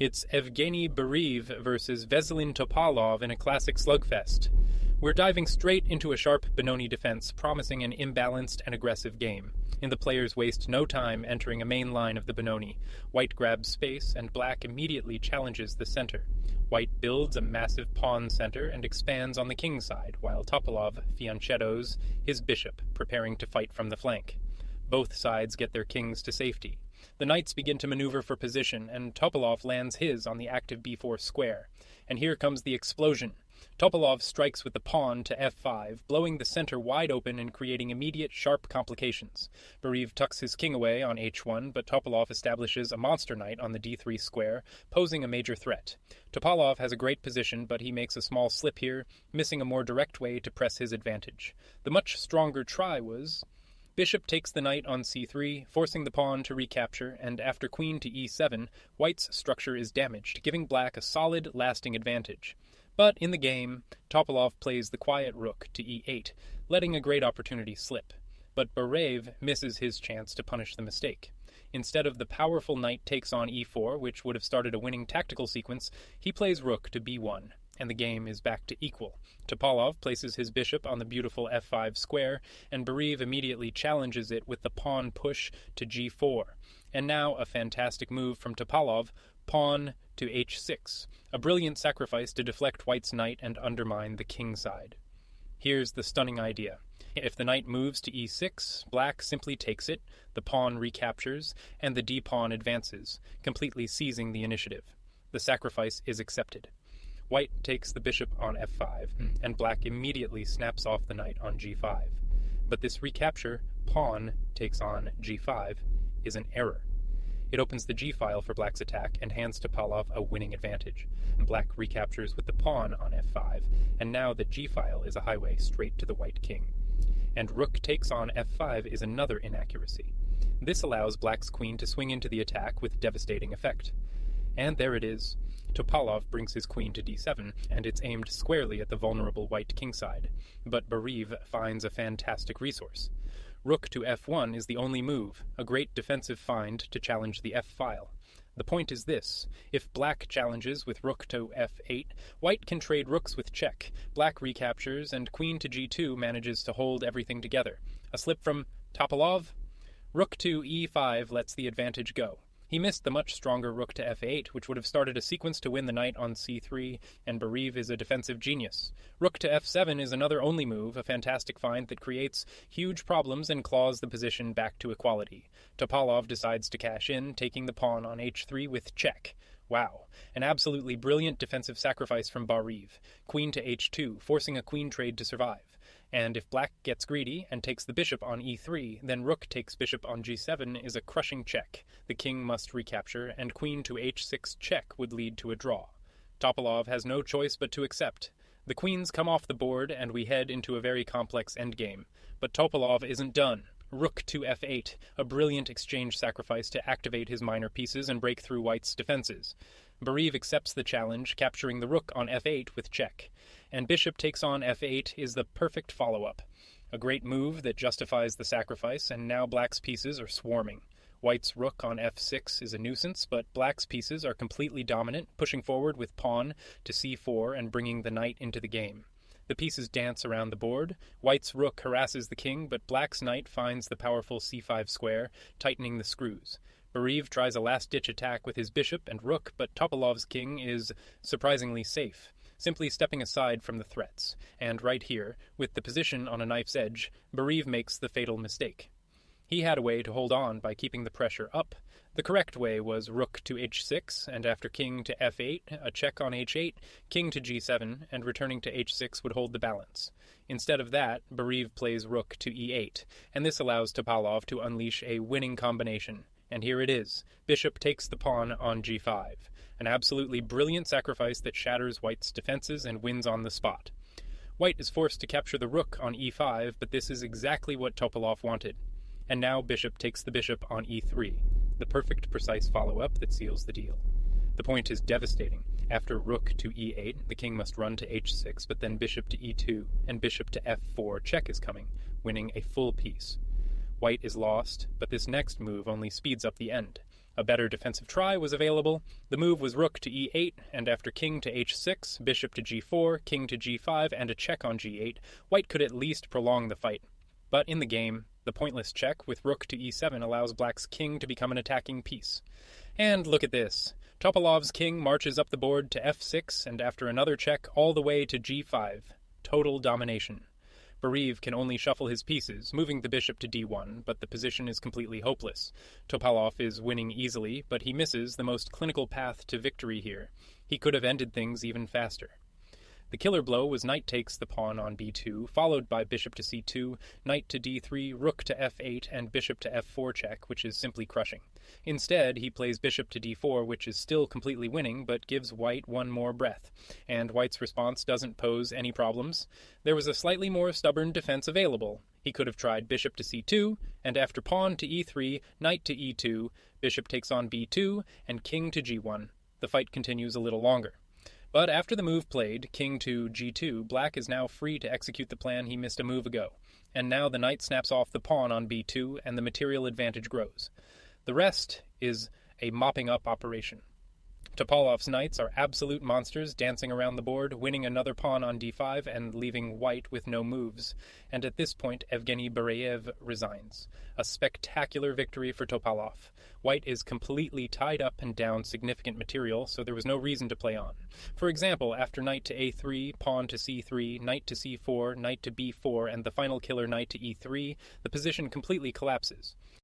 It's Evgeny Bareev versus Veselin Topalov in a classic slugfest. We're diving straight into a sharp Benoni defense, promising an imbalanced and aggressive game. And the players waste no time entering a main line of the Benoni. White grabs space, and black immediately challenges the center. White builds a massive pawn center and expands on the king side, while Topalov fianchettos his bishop, preparing to fight from the flank. Both sides get their kings to safety. The knights begin to maneuver for position, and Topalov lands his on the active b4 square. And here comes the explosion. Topalov strikes with the pawn to f5, blowing the center wide open and creating immediate sharp complications. Bareev tucks his king away on h1, but Topalov establishes a monster knight on the d3 square, posing a major threat. Topalov has a great position, but he makes a small slip here, missing a more direct way to press his advantage. The much stronger try was... Bishop takes the knight on c3, forcing the pawn to recapture, and after queen to e7, white's structure is damaged, giving black a solid, lasting advantage. But in the game, Topalov plays the quiet rook to e8, letting a great opportunity slip. But Bareev misses his chance to punish the mistake. Instead of the powerful knight takes on e4, which would have started a winning tactical sequence, he plays rook to b1. And the game is back to equal. Topalov places his bishop on the beautiful f5 square, and Bareev immediately challenges it with the pawn push to g4. And now a fantastic move from Topalov, pawn to h6, a brilliant sacrifice to deflect white's knight and undermine the king side. Here's the stunning idea. If the knight moves to e6, black simply takes it, the pawn recaptures, and the d-pawn advances, completely seizing the initiative. The sacrifice is accepted. White takes the bishop on f5, and black immediately snaps off the knight on g5. But this recapture, pawn takes on g5, is an error. It opens the g-file for black's attack and hands Topalov a winning advantage. Black recaptures with the pawn on f5, and now the g-file is a highway straight to the white king. And rook takes on f5 is another inaccuracy. This allows black's queen to swing into the attack with devastating effect. And there it is. Topalov brings his queen to d7, and it's aimed squarely at the vulnerable white kingside. But Bareev finds a fantastic resource. Rook to f1 is the only move, a great defensive find to challenge the f-file. The point is this: if black challenges with rook to f8, white can trade rooks with check, black recaptures, and queen to g2 manages to hold everything together. A slip from Topalov? Rook to e5 lets the advantage go. He missed the much stronger rook to f8, which would have started a sequence to win the knight on c3, and Bareev is a defensive genius. Rook to f7 is another only move, a fantastic find that creates huge problems and claws the position back to equality. Topalov decides to cash in, taking the pawn on h3 with check. Wow, an absolutely brilliant defensive sacrifice from Bareev. Queen to h2, forcing a queen trade to survive. And if black gets greedy and takes the bishop on e3, then rook takes bishop on g7 is a crushing check. The king must recapture, and queen to h6 check would lead to a draw. Topalov has no choice but to accept. The queens come off the board, and we head into a very complex endgame. But Topalov isn't done. Rook to f8, a brilliant exchange sacrifice to activate his minor pieces and break through white's defenses. Bareev accepts the challenge, capturing the rook on f8 with check. And bishop takes on f8 is the perfect follow-up. A great move that justifies the sacrifice, and now black's pieces are swarming. White's rook on f6 is a nuisance, but black's pieces are completely dominant, pushing forward with pawn to c4 and bringing the knight into the game. The pieces dance around the board. White's rook harasses the king, but black's knight finds the powerful c5 square, tightening the screws. Bareev tries a last-ditch attack with his bishop and rook, but Topalov's king is surprisingly safe, simply stepping aside from the threats. And right here, with the position on a knife's edge, Bareev makes the fatal mistake. He had a way to hold on by keeping the pressure up. The correct way was rook to h6, and after king to f8, a check on h8, king to g7, and returning to h6 would hold the balance. Instead of that, Bareev plays rook to e8, and this allows Topalov to unleash a winning combination. And here it is. Bishop takes the pawn on g5. An absolutely brilliant sacrifice that shatters white's defenses and wins on the spot. White is forced to capture the rook on e5, but this is exactly what Topalov wanted. And now bishop takes the bishop on e3, the perfect precise follow-up that seals the deal. The point is devastating. After rook to e8, the king must run to h6, but then bishop to e2, and bishop to f4 check is coming, winning a full piece. White is lost, but this next move only speeds up the end. A better defensive try was available. The move was rook to e8, and after king to h6, bishop to g4, king to g5, and a check on g8, white could at least prolong the fight. But in the game, the pointless check with rook to e7 allows black's king to become an attacking piece. And look at this. Topalov's king marches up the board to f6, and after another check, all the way to g5. Total domination. Bareev can only shuffle his pieces, moving the bishop to d1, but the position is completely hopeless. Topalov is winning easily, but he misses the most clinical path to victory here. He could have ended things even faster. The killer blow was knight takes the pawn on b2, followed by bishop to c2, knight to d3, rook to f8, and bishop to f4 check, which is simply crushing. Instead, he plays bishop to d4, which is still completely winning, but gives white one more breath, and white's response doesn't pose any problems. There was a slightly more stubborn defense available. He could have tried bishop to c2, and after pawn to e3, knight to e2, bishop takes on b2, and king to g1. The fight continues a little longer. But after the move played, king to g2, black is now free to execute the plan he missed a move ago, and now the knight snaps off the pawn on b2, and the material advantage grows. The rest is a mopping up operation. Topalov's knights are absolute monsters, dancing around the board, winning another pawn on d5 and leaving white with no moves. And at this point, Evgeny Bareev resigns. A spectacular victory for Topalov. White is completely tied up and down significant material, so there was no reason to play on. For example, after knight to a3, pawn to c3, knight to c4, knight to b4, and the final killer knight to e3, the position completely collapses.